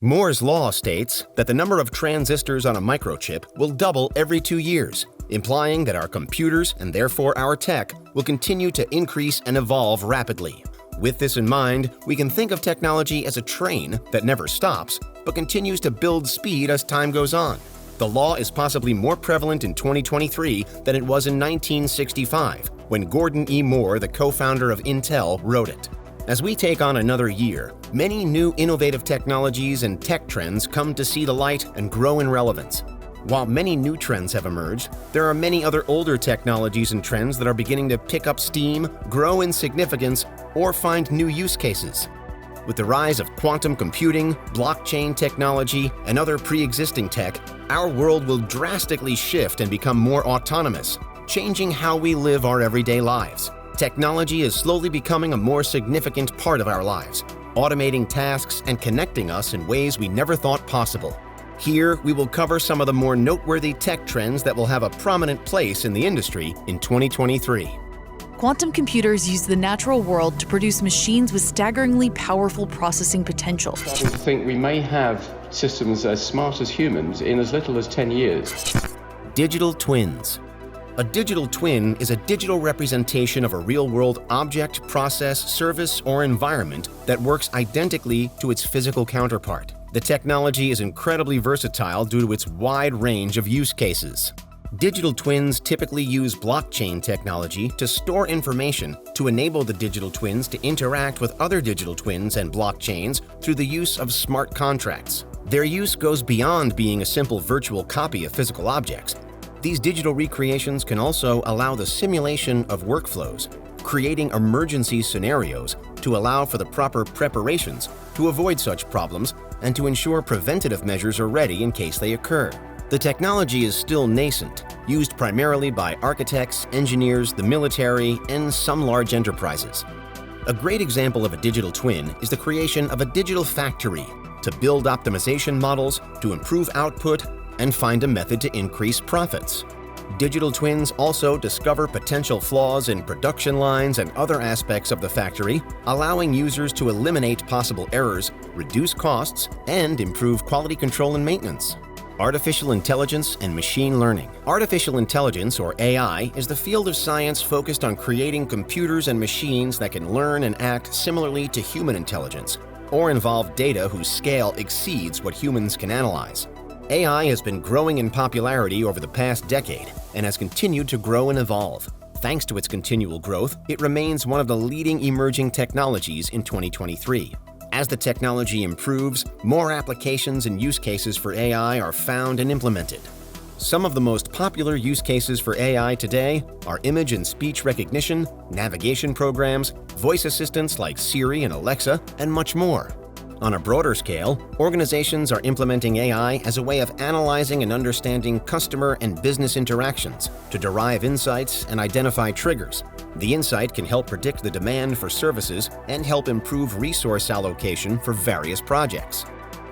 Moore's law states that the number of transistors on a microchip will double every 2 years, implying that our computers, and therefore our tech, will continue to increase and evolve rapidly. With this in mind, we can think of technology as a train that never stops, but continues to build speed as time goes on. The law is possibly more prevalent in 2023 than it was in 1965, when Gordon E. Moore, the co-founder of Intel, wrote it. As we take on another year, many new innovative technologies and tech trends come to see the light and grow in relevance. While many new trends have emerged, there are many other older technologies and trends that are beginning to pick up steam, grow in significance, or find new use cases. With the rise of quantum computing, blockchain technology, and other pre-existing tech, our world will drastically shift and become more autonomous, changing how we live our everyday lives. Technology is slowly becoming a more significant part of our lives, automating tasks and connecting us in ways we never thought possible. Here, we will cover some of the more noteworthy tech trends that will have a prominent place in the industry in 2023. Quantum computers use the natural world to produce machines with staggeringly powerful processing potential. Starting to think we may have systems as smart as humans in as little as 10 years. Digital twins. A digital twin is a digital representation of a real-world object, process, service, or environment that works identically to its physical counterpart. The technology is incredibly versatile due to its wide range of use cases. Digital twins typically use blockchain technology to store information to enable the digital twins to interact with other digital twins and blockchains through the use of smart contracts. Their use goes beyond being a simple virtual copy of physical objects. These digital recreations can also allow the simulation of workflows, creating emergency scenarios to allow for the proper preparations to avoid such problems and to ensure preventative measures are ready in case they occur. The technology is still nascent, used primarily by architects, engineers, the military, and some large enterprises. A great example of a digital twin is the creation of a digital factory to build optimization models, to improve output, and find a method to increase profits. Digital twins also discover potential flaws in production lines and other aspects of the factory, allowing users to eliminate possible errors, reduce costs, and improve quality control and maintenance. Artificial intelligence and machine learning. Artificial intelligence, or AI, is the field of science focused on creating computers and machines that can learn and act similarly to human intelligence, or involve data whose scale exceeds what humans can analyze. AI has been growing in popularity over the past decade and has continued to grow and evolve. Thanks to its continual growth, it remains one of the leading emerging technologies in 2023. As the technology improves, more applications and use cases for AI are found and implemented. Some of the most popular use cases for AI today are image and speech recognition, navigation programs, voice assistants like Siri and Alexa, and much more. On a broader scale, organizations are implementing AI as a way of analyzing and understanding customer and business interactions to derive insights and identify triggers. The insight can help predict the demand for services and help improve resource allocation for various projects.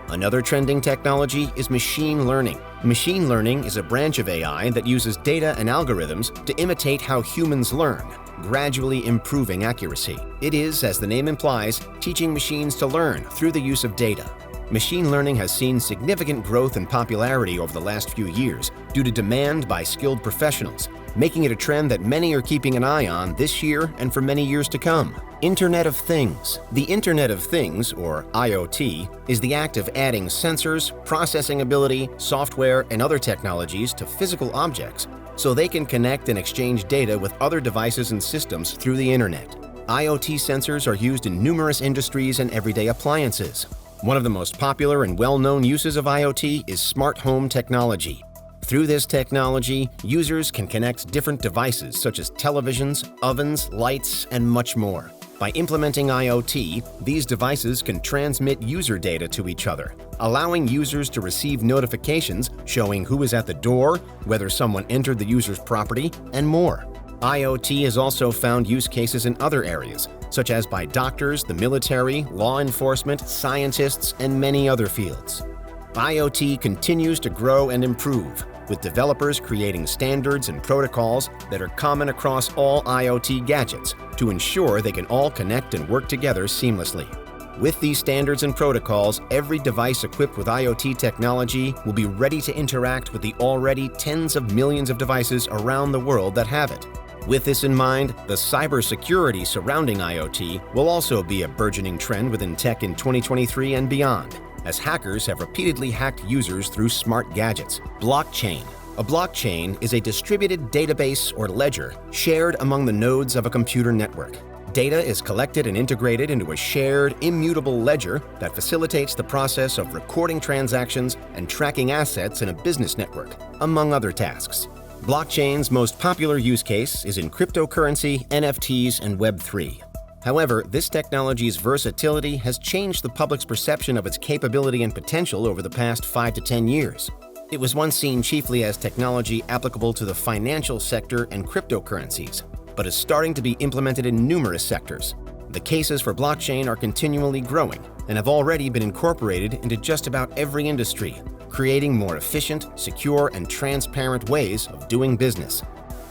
Another trending technology is machine learning. Machine learning is a branch of AI that uses data and algorithms to imitate how humans learn, gradually improving accuracy. It is, as the name implies, teaching machines to learn through the use of data. Machine learning has seen significant growth in popularity over the last few years due to demand by skilled professionals, making it a trend that many are keeping an eye on this year and for many years to come. Internet of Things. The Internet of Things, or IoT, is the act of adding sensors, processing ability, software, and other technologies to physical objects so they can connect and exchange data with other devices and systems through the internet. IoT sensors are used in numerous industries and everyday appliances. One of the most popular and well-known uses of IoT is smart home technology. Through this technology, users can connect different devices such as televisions, ovens, lights, and much more. By implementing IoT, these devices can transmit user data to each other, allowing users to receive notifications showing who is at the door, whether someone entered the user's property, and more. IoT has also found use cases in other areas, such as by doctors, the military, law enforcement, scientists, and many other fields. IoT continues to grow and improve, with developers creating standards and protocols that are common across all IoT gadgets to ensure they can all connect and work together seamlessly. With these standards and protocols, every device equipped with IoT technology will be ready to interact with the already tens of millions of devices around the world that have it. With this in mind, the cybersecurity surrounding IoT will also be a burgeoning trend within tech in 2023 and beyond, as hackers have repeatedly hacked users through smart gadgets. Blockchain. A blockchain is a distributed database or ledger shared among the nodes of a computer network. Data is collected and integrated into a shared, immutable ledger that facilitates the process of recording transactions and tracking assets in a business network, among other tasks. Blockchain's most popular use case is in cryptocurrency, NFTs, and Web3. However, this technology's versatility has changed the public's perception of its capability and potential over the past 5 to 10 years. It was once seen chiefly as technology applicable to the financial sector and cryptocurrencies, but is starting to be implemented in numerous sectors. The cases for blockchain are continually growing and have already been incorporated into just about every industry, creating more efficient, secure, and transparent ways of doing business.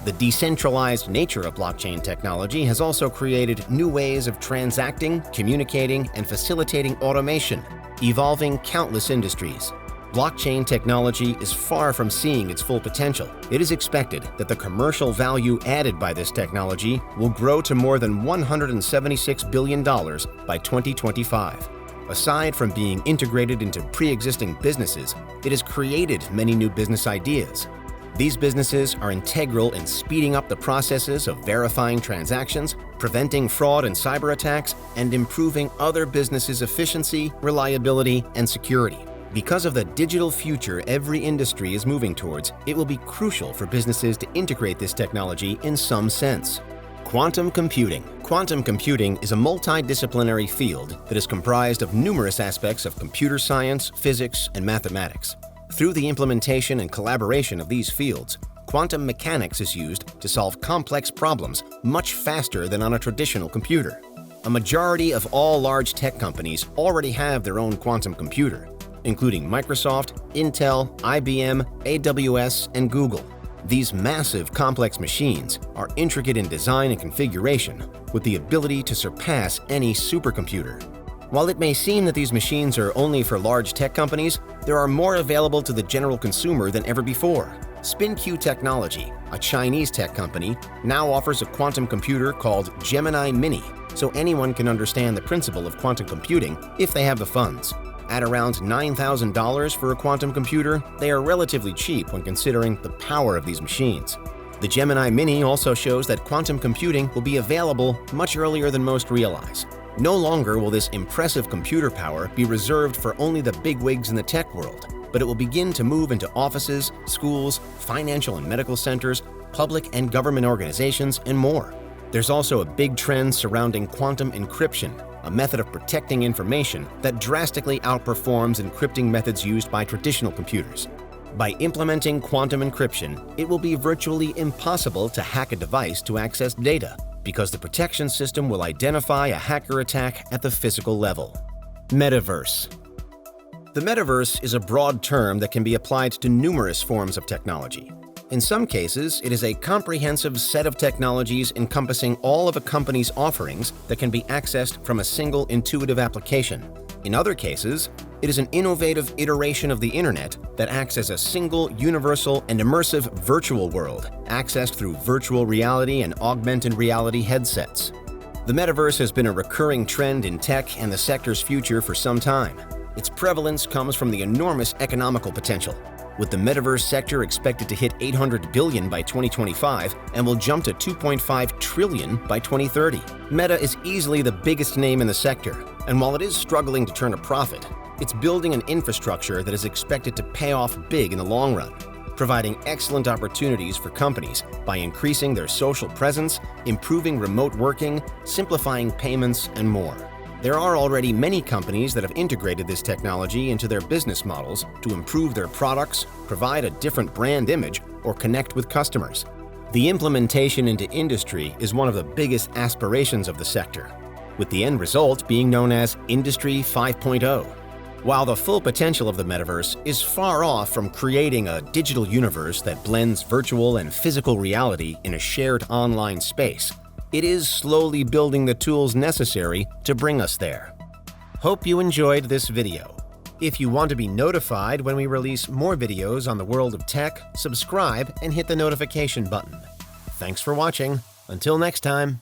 The decentralized nature of blockchain technology has also created new ways of transacting, communicating, and facilitating automation, evolving countless industries. Blockchain technology is far from seeing its full potential. It is expected that the commercial value added by this technology will grow to more than $176 billion by 2025. Aside from being integrated into pre-existing businesses, it has created many new business ideas. These businesses are integral in speeding up the processes of verifying transactions, preventing fraud and cyber attacks, and improving other businesses' efficiency, reliability, and security. Because of the digital future every industry is moving towards, it will be crucial for businesses to integrate this technology in some sense. Quantum computing. Quantum computing is a multidisciplinary field that is comprised of numerous aspects of computer science, physics, and mathematics. Through the implementation and collaboration of these fields, quantum mechanics is used to solve complex problems much faster than on a traditional computer. A majority of all large tech companies already have their own quantum computer, including Microsoft, Intel, IBM, AWS, and Google. These massive, complex machines are intricate in design and configuration, with the ability to surpass any supercomputer. While it may seem that these machines are only for large tech companies, there are more available to the general consumer than ever before. SpinQ Technology, a Chinese tech company, now offers a quantum computer called Gemini Mini, so anyone can understand the principle of quantum computing if they have the funds. At around $9,000 for a quantum computer, they are relatively cheap when considering the power of these machines. The Gemini Mini also shows that quantum computing will be available much earlier than most realize. No longer will this impressive computer power be reserved for only the bigwigs in the tech world, but it will begin to move into offices, schools, financial and medical centers, public and government organizations, and more. There's also a big trend surrounding quantum encryption, a method of protecting information that drastically outperforms encrypting methods used by traditional computers. By implementing quantum encryption, it will be virtually impossible to hack a device to access data, because the protection system will identify a hacker attack at the physical level. Metaverse. The metaverse is a broad term that can be applied to numerous forms of technology. In some cases, it is a comprehensive set of technologies encompassing all of a company's offerings that can be accessed from a single intuitive application. In other cases, it is an innovative iteration of the internet that acts as a single, universal, and immersive virtual world, accessed through virtual reality and augmented reality headsets. The metaverse has been a recurring trend in tech and the sector's future for some time. Its prevalence comes from the enormous economical potential, with the metaverse sector expected to hit $800 billion by 2025 and will jump to $2.5 trillion by 2030. Meta is easily the biggest name in the sector, and while it is struggling to turn a profit, it's building an infrastructure that is expected to pay off big in the long run, providing excellent opportunities for companies by increasing their social presence, improving remote working, simplifying payments, and more. There are already many companies that have integrated this technology into their business models to improve their products, provide a different brand image, or connect with customers. The implementation into industry is one of the biggest aspirations of the sector, with the end result being known as Industry 5.0. While the full potential of the metaverse is far off from creating a digital universe that blends virtual and physical reality in a shared online space, it is slowly building the tools necessary to bring us there. Hope you enjoyed this video. If you want to be notified when we release more videos on the world of tech, subscribe and hit the notification button. Thanks for watching. Until next time.